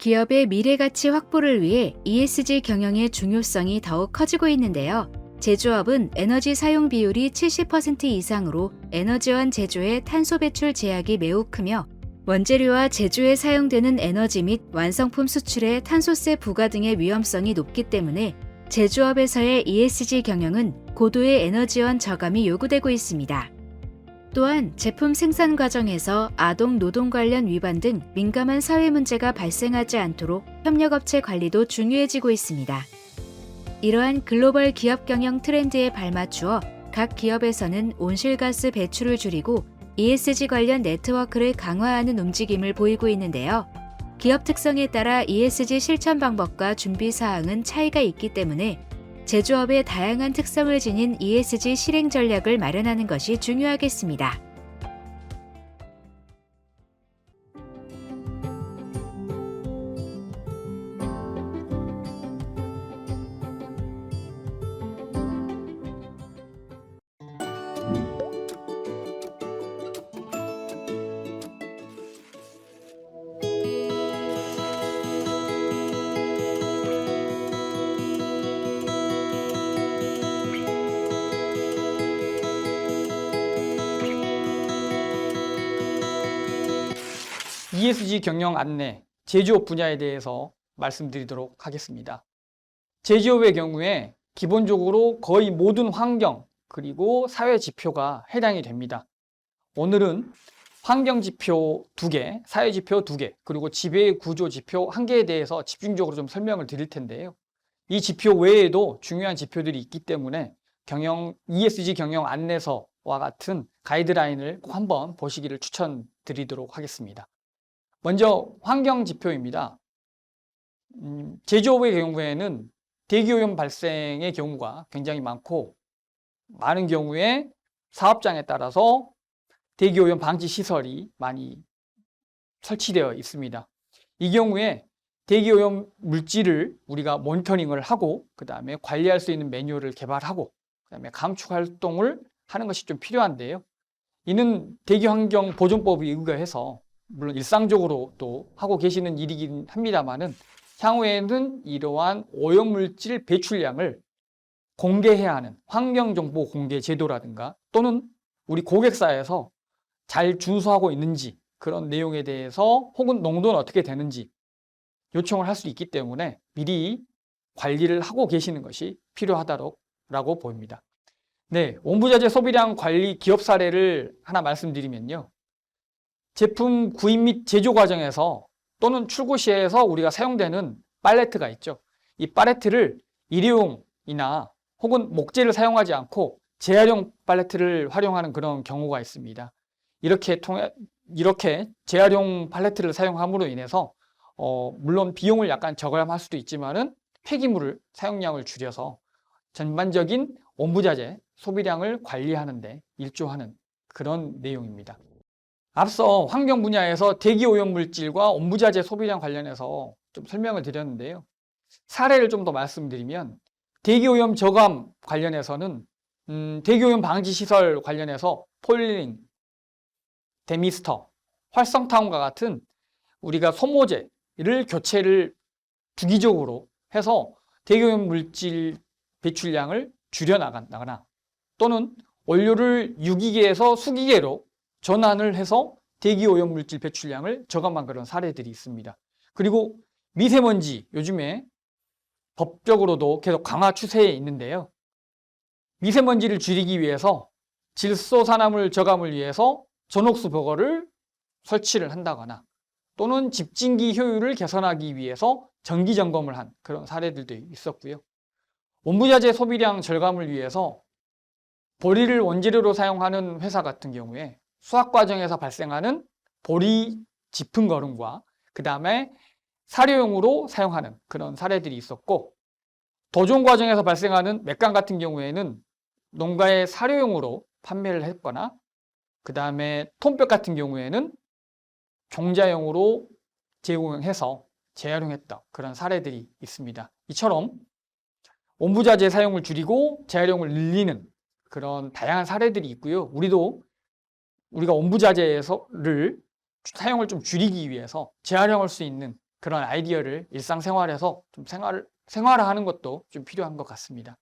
기업의 미래 가치 확보를 위해 ESG 경영의 중요성이 더욱 커지고 있는데요. 제조업은 에너지 사용 비율이 70% 이상으로 에너지원 제조의 탄소 배출 제약이 매우 크며 원재료와 제조에 사용되는 에너지 및 완성품 수출의 탄소세 부과 등의 위험성이 높기 때문에 제조업에서의 ESG 경영은 고도의 에너지원 저감이 요구되고 있습니다. 또한 제품 생산 과정에서 아동 노동 관련 위반 등 민감한 사회 문제가 발생하지 않도록 협력업체 관리도 중요해지고 있습니다. 이러한 글로벌 기업 경영 트렌드에 발맞추어 각 기업에서는 온실가스 배출을 줄이고 ESG 관련 네트워크를 강화하는 움직임을 보이고 있는데요. 기업 특성에 따라 ESG 실천 방법과 준비 사항은 차이가 있기 때문에 제조업의 다양한 특성을 지닌 ESG 실행 전략을 마련하는 것이 중요하겠습니다. ESG 경영 안내, 제조업 분야에 대해서 말씀드리도록 하겠습니다. 제조업의 경우에 기본적으로 거의 모든 환경 그리고 사회 지표가 해당이 됩니다. 오늘은 환경 지표 2개, 사회 지표 2개, 그리고 지배 구조 지표 1개에 대해서 집중적으로 좀 설명을 드릴 텐데요. 이 지표 외에도 중요한 지표들이 있기 때문에 ESG 경영 안내서와 같은 가이드라인을 꼭 한번 보시기를 추천드리도록 하겠습니다. 먼저 환경 지표입니다. 제조업의 경우에는 대기오염 발생의 경우가 굉장히 많고 많은 경우에 사업장에 따라서 대기오염 방지 시설이 많이 설치되어 있습니다. 이 경우에 대기오염 물질을 우리가 모니터링을 하고 그 다음에 관리할 수 있는 매뉴얼을 개발하고 그 다음에 감축 활동을 하는 것이 좀 필요한데요. 이는 대기환경보존법에 의거해서 물론 일상적으로 하고 계시는 일이긴 합니다만은 향후에는 이러한 오염물질 배출량을 공개해야 하는 환경정보 공개 제도라든가 또는 우리 고객사에서 잘 준수하고 있는지 그런 내용에 대해서 혹은 농도는 어떻게 되는지 요청을 할 수 있기 때문에 미리 관리를 하고 계시는 것이 필요하다고 보입니다. 네, 온부자재 소비량 관리 기업 사례를 하나 말씀드리면요. 제품 구입 및 제조 과정에서 또는 출고 시에서 우리가 사용되는 팔레트가 있죠. 이 팔레트를 일회용이나 혹은 목재를 사용하지 않고 재활용 팔레트를 활용하는 그런 경우가 있습니다. 이렇게 재활용 팔레트를 사용함으로 인해서 물론 비용을 약간 절감할 수도 있지만은 폐기물을 사용량을 줄여서 전반적인 온부자재 소비량을 관리하는 데 일조하는 그런 내용입니다. 앞서 환경 분야에서 대기오염 물질과 온부자재 소비량 관련해서 좀 설명을 드렸는데요. 사례를 좀 더 말씀드리면 대기오염 저감 관련해서는 대기오염 방지 시설 관련해서 폴리링, 데미스터, 활성탄과 같은 우리가 소모재를 교체를 주기적으로 해서 대기오염 물질 배출량을 줄여나가거나 또는 원료를 유기계에서 수기계로 전환을 해서 대기오염 물질 배출량을 저감한 그런 사례들이 있습니다. 그리고 미세먼지 요즘에 법적으로도 계속 강화 추세에 있는데요. 미세먼지를 줄이기 위해서 질소산화물 저감을 위해서 전옥수 벽어를 설치를 한다거나 또는 집진기 효율을 개선하기 위해서 정기 점검을 한 그런 사례들도 있었고요. 온부자재 소비량 절감을 위해서 보리를 원재료로 사용하는 회사 같은 경우에 수확 과정에서 발생하는 보리 짚은 거름과 그 다음에 사료용으로 사용하는 그런 사례들이 있었고 도종 과정에서 발생하는 맥강 같은 경우에는 농가의 사료용으로 판매를 했거나 그 다음에 톤뼈 같은 경우에는 종자용으로 제공해서 재활용했던 그런 사례들이 있습니다. 이처럼 온부자재 사용을 줄이고 재활용을 늘리는 그런 다양한 사례들이 있고요. 우리가 온부자재를 사용을 좀 줄이기 위해서 재활용할 수 있는 그런 아이디어를 일상생활에서 좀 생활화하는 것도 좀 필요한 것 같습니다.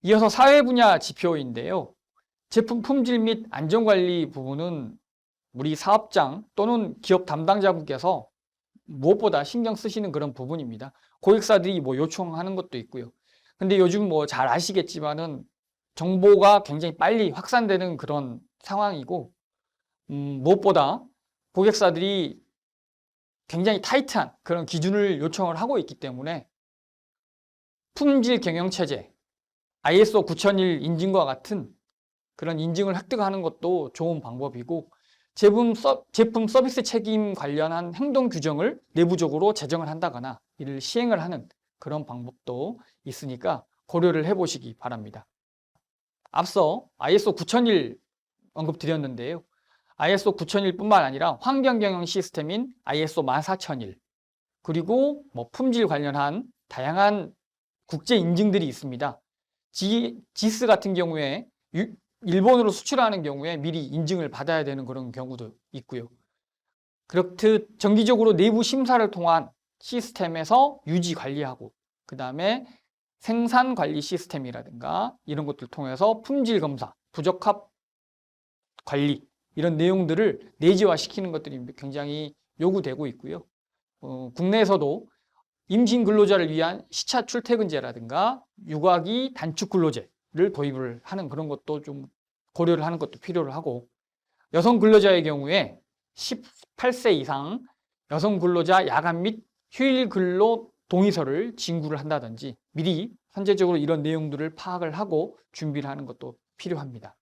이어서 사회 분야 지표인데요. 제품 품질 및 안전관리 부분은 우리 사업장 또는 기업 담당자분께서 무엇보다 신경 쓰시는 그런 부분입니다. 고객사들이 뭐 요청하는 것도 있고요. 근데 요즘 뭐 잘 아시겠지만은 정보가 굉장히 빨리 확산되는 그런 상황이고, 무엇보다 고객사들이 굉장히 타이트한 그런 기준을 요청을 하고 있기 때문에 품질 경영 체제, ISO 9001 인증과 같은 그런 인증을 획득하는 것도 좋은 방법이고, 제품 서비스 책임 관련한 행동 규정을 내부적으로 제정을 한다거나 이를 시행을 하는 그런 방법도 있으니까 고려를 해보시기 바랍니다. 앞서 ISO 9001 언급드렸는데요. ISO 9001뿐만 아니라 환경 경영 시스템인 ISO 14001, 그리고 뭐 품질 관련한 다양한 국제 인증들이 있습니다. 지스 같은 경우에 일본으로 수출하는 경우에 미리 인증을 받아야 되는 그런 경우도 있고요. 그렇듯 정기적으로 내부 심사를 통한 시스템에서 유지 관리하고, 그 다음에 생산 관리 시스템이라든가 이런 것들을 통해서 품질 검사, 부적합 관리 이런 내용들을 내재화시키는 것들이 굉장히 요구되고 있고요. 국내에서도 임신 근로자를 위한 시차 출퇴근제라든가 육아기 단축 근로제를 도입을 하는 그런 것도 좀 고려를 하는 것도 필요로 하고, 여성 근로자의 경우에 18세 이상 여성 근로자 야간 및 휴일 근로 동의서를 진구를 한다든지 미리 선제적으로 이런 내용들을 파악을 하고 준비를 하는 것도 필요합니다.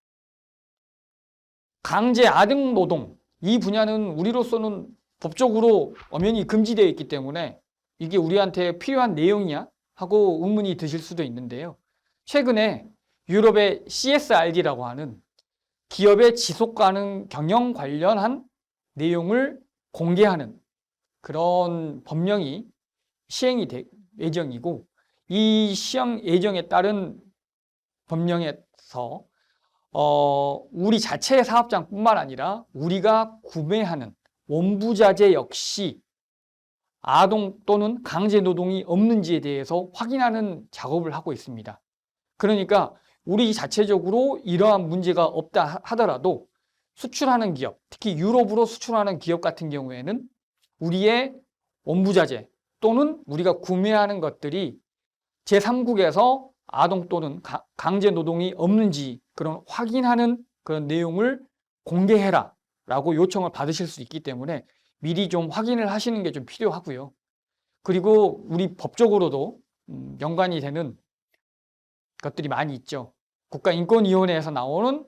강제 아등 노동, 이 분야는 우리로서는 법적으로 엄연히 금지되어 있기 때문에 이게 우리한테 필요한 내용이냐 하고 의문이 드실 수도 있는데요. 최근에 유럽의 CSRD라고 하는 기업의 지속가능 경영 관련한 내용을 공개하는 그런 법령이 시행이 될 예정이고, 이 시행 예정에 따른 법령에서 우리 자체의 사업장뿐만 아니라 우리가 구매하는 원부자재 역시 아동 또는 강제 노동이 없는지에 대해서 확인하는 작업을 하고 있습니다. 그러니까 우리 자체적으로 이러한 문제가 없다 하더라도 수출하는 기업, 특히 유럽으로 수출하는 기업 같은 경우에는 우리의 원부자재 또는 우리가 구매하는 것들이 제3국에서 아동 또는 강제 노동이 없는지 그런 확인하는 그런 내용을 공개해라 라고 요청을 받으실 수 있기 때문에 미리 좀 확인을 하시는 게 좀 필요하고요. 그리고 우리 법적으로도 연관이 되는 것들이 많이 있죠. 국가인권위원회에서 나오는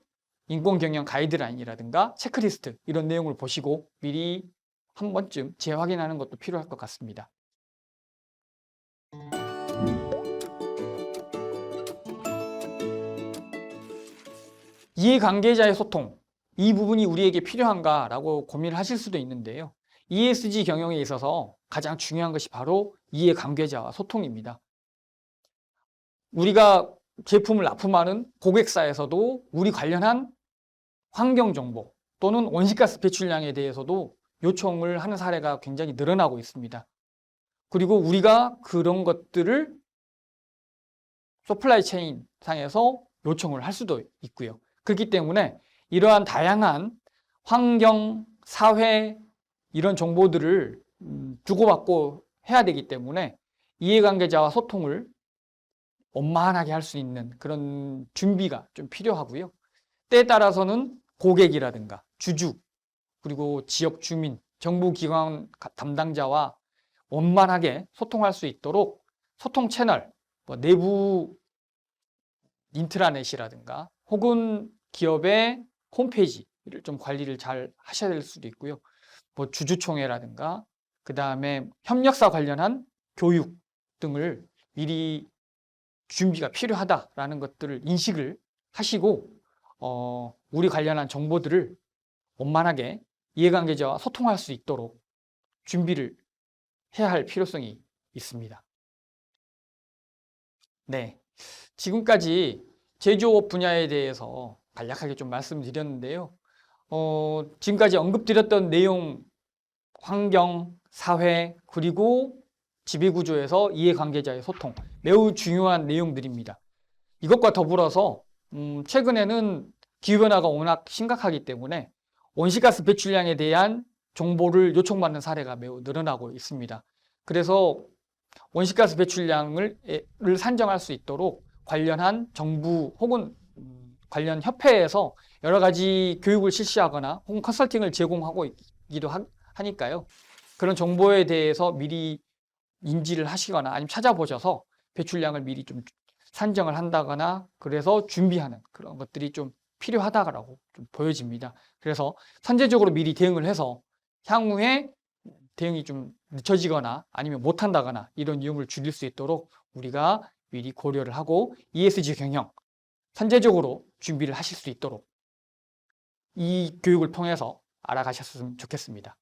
인권경영 가이드라인이라든가 체크리스트 이런 내용을 보시고 미리 한 번쯤 재확인하는 것도 필요할 것 같습니다. 이해관계자의 소통, 이 부분이 우리에게 필요한가라고 고민을 하실 수도 있는데요. ESG 경영에 있어서 가장 중요한 것이 바로 이해관계자와 소통입니다. 우리가 제품을 납품하는 고객사에서도 우리 관련한 환경정보 또는 온실가스 배출량에 대해서도 요청을 하는 사례가 굉장히 늘어나고 있습니다. 그리고 우리가 그런 것들을 서플라이 체인 상에서 요청을 할 수도 있고요. 그렇기 때문에 이러한 다양한 환경, 사회 이런 정보들을 주고받고 해야 되기 때문에 이해관계자와 소통을 원만하게 할 수 있는 그런 준비가 좀 필요하고요. 때에 따라서는 고객이라든가 주주, 그리고 지역 주민, 정부기관 담당자와 원만하게 소통할 수 있도록 소통 채널, 내부 인트라넷이라든가 혹은 기업의 홈페이지를 좀 관리를 잘 하셔야 될 수도 있고요. 주주총회라든가 그 다음에 협력사 관련한 교육 등을 미리 준비가 필요하다라는 것들을 인식을 하시고 우리 관련한 정보들을 원만하게 이해관계자와 소통할 수 있도록 준비를 해야 할 필요성이 있습니다. 네, 지금까지 제조업 분야에 대해서 간략하게 좀 말씀드렸는데요. 지금까지 언급드렸던 내용, 환경, 사회, 그리고 지배구조에서 이해관계자의 소통, 매우 중요한 내용들입니다. 이것과 더불어서 최근에는 기후변화가 워낙 심각하기 때문에 온실가스 배출량에 대한 정보를 요청받는 사례가 매우 늘어나고 있습니다. 그래서 온실가스 배출량을 산정할 수 있도록 관련한 정부 혹은 관련 협회에서 여러 가지 교육을 실시하거나 혹은 컨설팅을 제공하고 있기도 하니까요. 그런 정보에 대해서 미리 인지를 하시거나 아니면 찾아보셔서 배출량을 미리 좀 산정을 한다거나 그래서 준비하는 그런 것들이 좀 필요하다고 좀 보여집니다. 그래서 선제적으로 미리 대응을 해서 향후에 대응이 좀 늦춰지거나 아니면 못한다거나 이런 위험을 줄일 수 있도록 우리가 미리 고려를 하고 ESG 경영 선제적으로 준비를 하실 수 있도록 이 교육을 통해서 알아가셨으면 좋겠습니다.